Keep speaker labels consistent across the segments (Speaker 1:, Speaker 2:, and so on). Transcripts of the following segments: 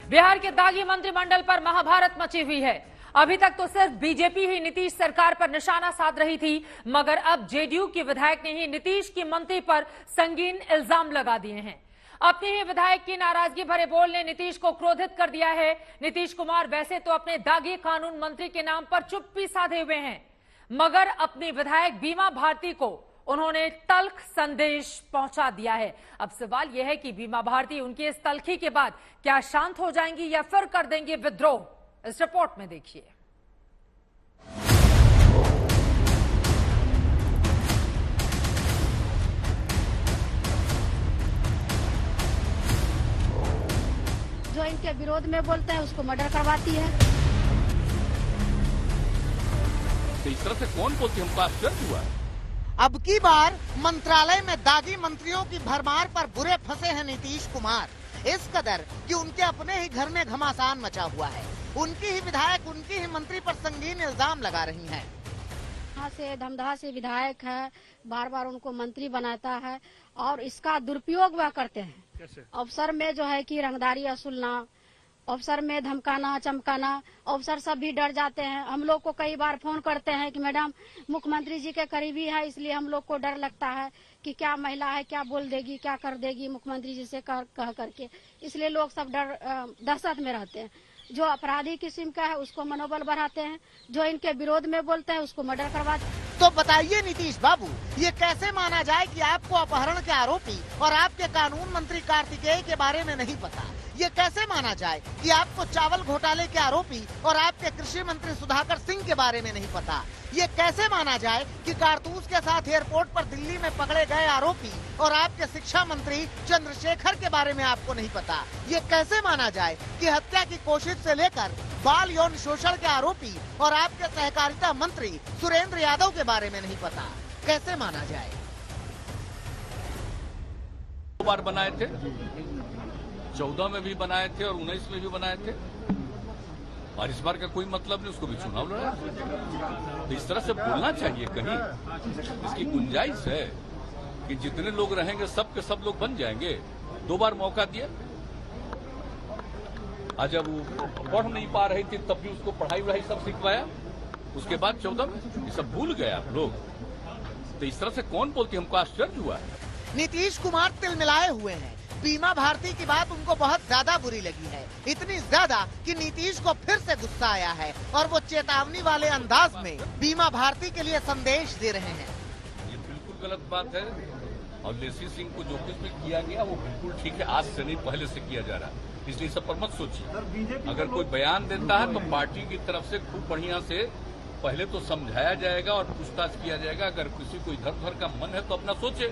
Speaker 1: बिहार के दागी मंत्रिमंडल पर महाभारत मची हुई है। अभी तक तो सिर्फ बीजेपी ही नीतीश सरकार पर निशाना साध रही थी, मगर अब जेडीयू की विधायक ने ही नीतीश की मंत्री पर संगीन इल्जाम लगा दिए हैं। अपने ही विधायक की नाराजगी भरे बोल ने नीतीश को क्रोधित कर दिया है। नीतीश कुमार वैसे तो अपने दागी कानून मंत्री के नाम पर चुप्पी साधे हुए हैं, मगर अपनी विधायक बीमा भारती को उन्होंने तल्ख संदेश पहुंचा दिया है। अब सवाल यह है कि बीमा भारती उनकी इस तल्खी के बाद क्या शांत हो जाएंगी या फिर कर देंगे विद्रोह। इस रिपोर्ट में देखिए।
Speaker 2: जो इनके विरोध में बोलते हैं उसको मर्डर करवाती है।
Speaker 3: तो इस तरह से कौन बोलती हमको आश्चर्य हुआ।
Speaker 4: अब की बार मंत्रालय में दागी मंत्रियों की भरमार पर बुरे फंसे हैं नीतीश कुमार, इस कदर कि उनके अपने ही घर में घमासान मचा हुआ है। उनकी ही विधायक उनकी ही मंत्री पर संगीन इल्जाम लगा रही हैं।
Speaker 2: यहाँ से धमधा से विधायक है, बार बार उनको मंत्री बनाता है और इसका दुरुपयोग वह करते हैं। कैसे? अफसर में जो है कि रंगदारी वसूलना, अफसर में धमकाना चमकाना, अफसर सब भी डर जाते हैं। हम लोग को कई बार फोन करते हैं कि मैडम मुख्यमंत्री जी के करीबी है, इसलिए हम लोग को डर लगता है कि क्या महिला है, क्या बोल देगी, क्या कर देगी मुख्यमंत्री जी से कह करके, इसलिए लोग सब दहशत में रहते हैं। जो अपराधी किस्म का है उसको मनोबल बढ़ाते हैं, जो इनके विरोध में बोलते हैं उसको मर्डर करवाते हैं।
Speaker 4: तो बताइए नीतीश बाबू, ये कैसे माना जाए कि आपको अपहरण के आरोपी और आपके कानून मंत्री कार्तिकेय के बारे में नहीं पता? ये कैसे माना जाए कि आपको चावल घोटाले के आरोपी और आपके कृषि मंत्री सुधाकर सिंह के बारे में नहीं पता? ये कैसे माना जाए कि कारतूस के साथ एयरपोर्ट पर दिल्ली में पकड़े गए आरोपी और आपके शिक्षा मंत्री चंद्रशेखर के बारे में आपको नहीं पता? ये कैसे माना जाए कि हत्या की कोशिश से लेकर बाल यौन शोषण के आरोपी और आपके सहकारिता मंत्री सुरेंद्र यादव के बारे में नहीं पता? कैसे माना जाए?
Speaker 3: 2 बार बनाए थे, 14 में भी बनाए थे और 19 में भी बनाए थे, और इस बार का कोई मतलब नहीं, उसको भी चुनाव लड़ा। तो इस तरह से बोलना चाहिए, कहीं इसकी गुंजाइश है कि जितने लोग रहेंगे सब के सब लोग बन जाएंगे। 2 बार मौका दिया, आज जब वो पढ़ नहीं पा रही थी तब भी उसको पढ़ाई वढ़ाई सब सिखवाया, उसके बाद 14 में ये सब भूल गए आप लोग। तो इस तरह से कौन बोलती हमको आश्चर्य हुआ।
Speaker 4: नीतीश कुमार तिलमिलाए हुए हैं। बीमा भारती की बात उनको बहुत ज्यादा बुरी लगी है, इतनी ज्यादा कि नीतीश को फिर से गुस्सा आया है और वो चेतावनी वाले अंदाज में बीमा भारती के लिए संदेश दे रहे हैं।
Speaker 3: ये बिल्कुल गलत बात है और लेसी सिंह को जो कुछ भी किया गया वो बिल्कुल ठीक है, आज से नहीं पहले से किया जा रहा, इसलिए सब पर मत सोचिए। अगर कोई बयान देता है तो पार्टी की तरफ से खूब बढ़िया से पहले तो समझाया जाएगा और पूछताछ किया जाएगा। अगर किसी को इधर उधर का मन है तो अपना सोचे।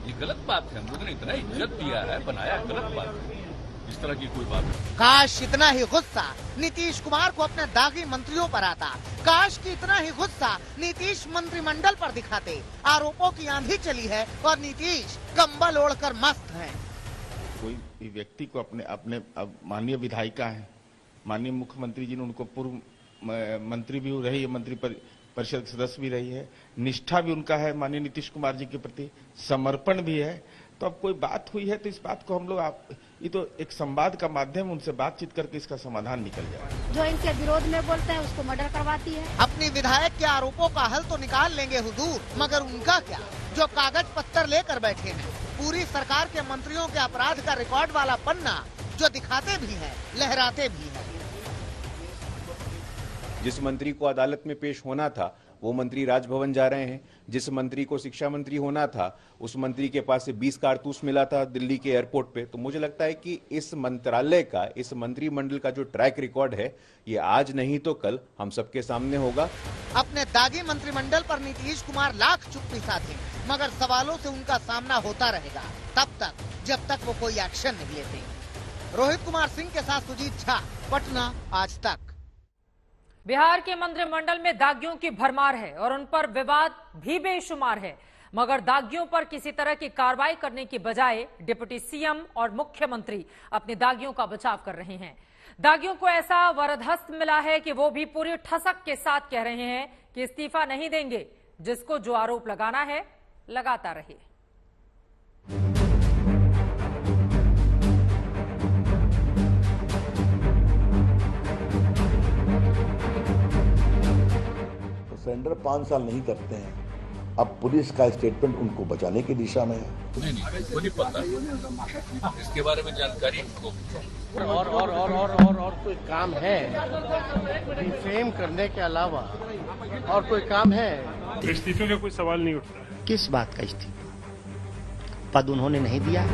Speaker 3: ये गलत बात है, हम लोगों ने इतना इज्जत दिया है, बनाया, गलत बात है, इस तरह की कोई बात नहीं।
Speaker 4: काश इतना ही गुस्सा नीतीश कुमार को अपने दागी मंत्रियों पर आता, काश कि इतना ही गुस्सा नीतीश मंत्रिमंडल पर दिखाते। आरोपों की आंधी चली है और नीतीश कंबल ओढ़कर मस्त हैं।
Speaker 5: कोई भी व्यक्ति को अपने माननीय विधायिका है, माननीय मुख्यमंत्री जी ने उनको पूर्व मंत्री भी रही है, मंत्री परिषद सदस्य भी रही है, निष्ठा भी उनका है माननीय नीतीश कुमार जी के प्रति, समर्पण भी है। तो अब कोई बात हुई है तो इस बात को हम लोग ये तो एक संवाद का माध्यम, उनसे बातचीत करके इसका समाधान निकल जाए।
Speaker 2: जो इनके विरोध में बोलते हैं उसको मर्डर करवाती है।
Speaker 4: अपनी विधायक के आरोपों का हल तो निकाल लेंगे हुजूर, मगर उनका क्या जो कागज पत्तर लेकर बैठे हैं? पूरी सरकार के मंत्रियों के अपराध का रिकॉर्ड वाला पन्ना जो दिखाते भी हैं, लहराते भी हैं।
Speaker 6: जिस मंत्री को अदालत में पेश होना था वो मंत्री राजभवन जा रहे हैं, जिस मंत्री को शिक्षा मंत्री होना था उस मंत्री के पास से 20 कारतूस मिला था दिल्ली के एयरपोर्ट पे। तो मुझे लगता है कि इस मंत्रालय का, इस मंत्रिमंडल का जो ट्रैक रिकॉर्ड है ये आज नहीं तो कल हम सबके सामने होगा।
Speaker 4: अपने दागी मंत्रिमंडल पर नीतीश कुमार लाख चुप्पी साधे, मगर सवालों से उनका सामना होता रहेगा तब तक जब तक वो कोई एक्शन नहीं लेते। रोहित कुमार सिंह के साथ सुजीत झा, पटना, आज तक।
Speaker 1: बिहार के मंत्रिमंडल में दागियों की भरमार है और उन पर विवाद भी बेशुमार है, मगर दागियों पर किसी तरह की कार्रवाई करने की बजाय डिप्टी सीएम और मुख्यमंत्री अपने दागियों का बचाव कर रहे हैं। दागियों को ऐसा वरदहस्त मिला है कि वो भी पूरी ठसक के साथ कह रहे हैं कि इस्तीफा नहीं देंगे, जिसको जो आरोप लगाना है लगाता रहे।
Speaker 7: सरेंडर 5 साल नहीं करते हैं। अब पुलिस का स्टेटमेंट उनको बचाने की दिशा में है।
Speaker 3: नहीं वो नहीं पता, इसके बारे में जानकारी हमको।
Speaker 8: और कोई काम है डिफेम करने के अलावा और कोई काम है?
Speaker 9: इस्तीफे का कोई सवाल नहीं उठता है।
Speaker 10: किस बात का इस्तीफा? पद उन्होंने नहीं दिया।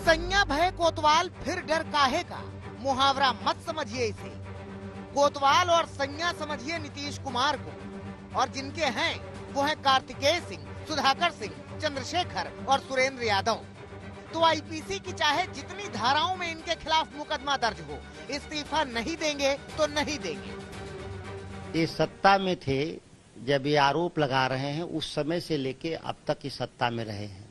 Speaker 4: सैया भय कोतवाल फिर डर काहे का, मुहावरा मत समझिए इसे। कोतवाल और सैया समझिए नीतीश कुमार को, और जिनके हैं वो है कार्तिकेय सिंह, सुधाकर सिंह, चंद्रशेखर और सुरेंद्र यादव। तो आईपीसी की चाहे जितनी धाराओं में इनके खिलाफ मुकदमा दर्ज हो, इस्तीफा नहीं देंगे तो नहीं देंगे।
Speaker 10: ये सत्ता में थे जब ये आरोप लगा रहे हैं, उस समय से लेके अब तक इस सत्ता में रहे हैं।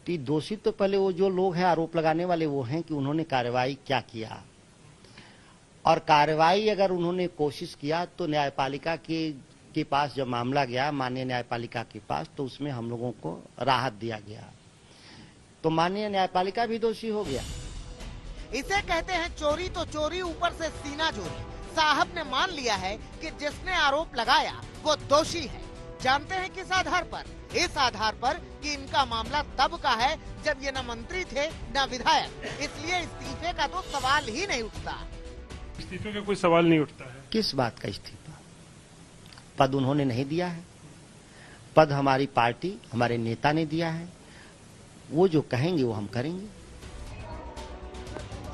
Speaker 10: तो दोषी तो पहले वो जो लोग हैं आरोप लगाने वाले वो हैं कि उन्होंने कार्रवाई क्या किया, और कार्रवाई अगर उन्होंने कोशिश किया तो न्यायपालिका के पास जब मामला गया माननीय न्यायपालिका के पास, तो उसमें हम लोगों को राहत दिया गया, तो माननीय न्यायपालिका भी दोषी हो गया।
Speaker 4: इसे कहते हैं चोरी तो चोरी, ऊपर से सीना चोरी। साहब ने मान लिया है कि जिसने आरोप लगाया वो दोषी है। जानते हैं किस आधार पर? इस आधार पर कि इनका मामला तब का है जब ये न मंत्री थे न विधायक, इसलिए इस्तीफे का तो सवाल ही नहीं उठता।
Speaker 9: इस्तीफे का कोई सवाल नहीं उठता है।
Speaker 10: किस बात का इस्तीफा? पद उन्होंने नहीं दिया है। पद हमारी पार्टी, हमारे नेता ने दिया है। वो जो कहेंगे वो हम करेंगे।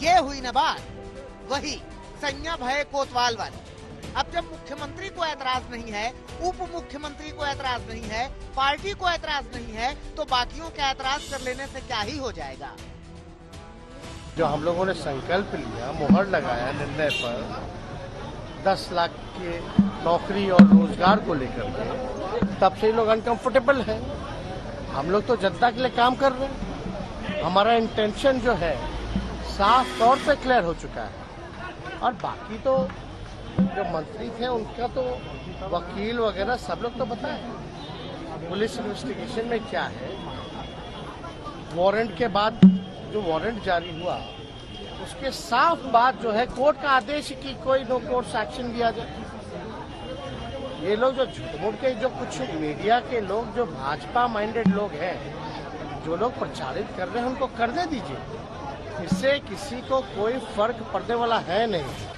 Speaker 4: ये हुई न बात वही सैया भय कोतवाल वाली। अब जब मुख्यमंत्री को ऐतराज नहीं है, उप मुख्यमंत्री को ऐतराज नहीं है, पार्टी को ऐतराज नहीं है, तो बाकियों के ऐतराज कर लेने से क्या ही हो जाएगा।
Speaker 8: जो हम लोगों ने संकल्प लिया, मुहर लगाया निर्णय पर 10 लाख के नौकरी और रोजगार को लेकर के, तब से लोग अनकंफर्टेबल हैं। हम लोग तो जनता के लिए काम कर रहे हैं। हमारा इंटेंशन जो है साफ तौर पे क्लियर हो चुका है, और बाकी तो जो मंत्री थे उनका तो वकील वगैरह सब लोग तो बताए पुलिस इन्वेस्टिगेशन में क्या है। वारंट के बाद जो वारंट जारी हुआ उसके साफ बात जो है कोर्ट का आदेश कि कोई नो कोर्ट एक्शन लिया जाए। ये लोग जो झूठ के जो कुछ मीडिया के लोग जो भाजपा माइंडेड लोग हैं, जो लोग प्रचारित कर रहे हैं उनको करने दीजिए। इससे किसी को कोई फर्क पड़ने वाला है नहीं।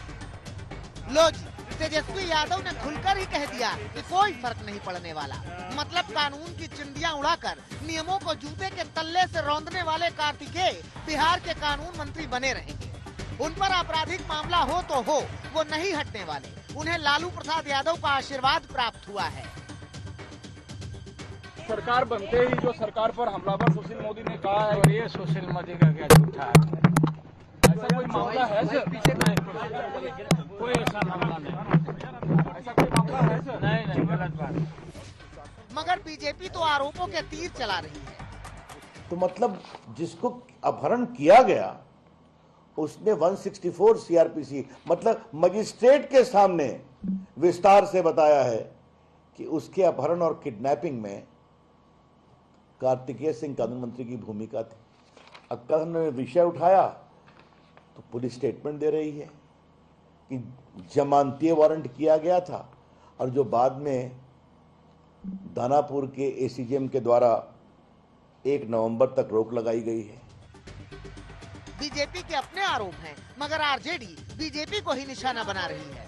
Speaker 4: लो जी, तेजस्वी यादव ने खुलकर ही कह दिया कि कोई फर्क नहीं पड़ने वाला। मतलब कानून की चिंदियां उड़ाकर नियमों को जूते के तल्ले से रौंदने वाले कार्तिकेय बिहार के कानून मंत्री बने रहेंगे। उन पर आपराधिक मामला हो तो हो, वो नहीं हटने वाले। उन्हें लालू प्रसाद यादव का आशीर्वाद प्राप्त हुआ है।
Speaker 11: सरकार बनते ही जो सरकार पर हमलावर सुशील मोदी ने कहा है, और ये सुशील मोदी का क्या झूठा है। ऐसा कोई मामला है सर? पीछे कोई ऐसा मामला नहीं। ऐसा कोई मामला है सर? नहीं, गलत बात।
Speaker 4: मगर बीजेपी तो आरोपों के तीर चला रही है।
Speaker 7: तो मतलब जिसको अपहरण किया गया उसने 164 सीआरपीसी मतलब मजिस्ट्रेट के सामने विस्तार से बताया है कि उसके अपहरण और किडनैपिंग में कार्तिकेय सिंह कानून मंत्री की भूमिका थी। अक्का ने विषय उठाया तो पुलिस स्टेटमेंट दे रही है कि जमानतीय वारंट किया गया था, और जो बाद में दानापुर के एसीजेएम के द्वारा 1 नवंबर तक रोक लगाई गई है।
Speaker 4: बीजेपी के अपने आरोप हैं, मगर आरजेडी बीजेपी को ही निशाना बना रही है।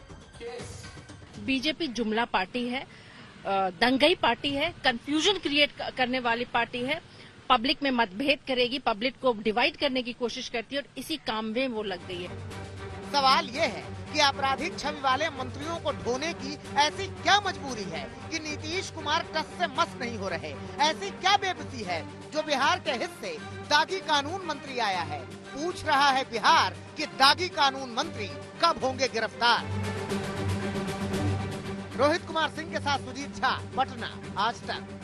Speaker 12: बीजेपी जुमला पार्टी है, दंगई पार्टी है, कंफ्यूजन क्रिएट करने वाली पार्टी है, पब्लिक में मतभेद करेगी, पब्लिक को डिवाइड करने की कोशिश करती है, और इसी काम में वो लग गई है।
Speaker 4: सवाल ये है कि आपराधिक छवि वाले मंत्रियों को ढोने की ऐसी क्या मजबूरी है कि नीतीश कुमार टस से मस नहीं हो रहे? ऐसी क्या बेबसी है जो बिहार के हिस्से दागी कानून मंत्री आया है? पूछ रहा है बिहार कि दागी कानून मंत्री कब होंगे गिरफ्तार। रोहित कुमार सिंह के साथ सुजीत झा, पटना, आज तक।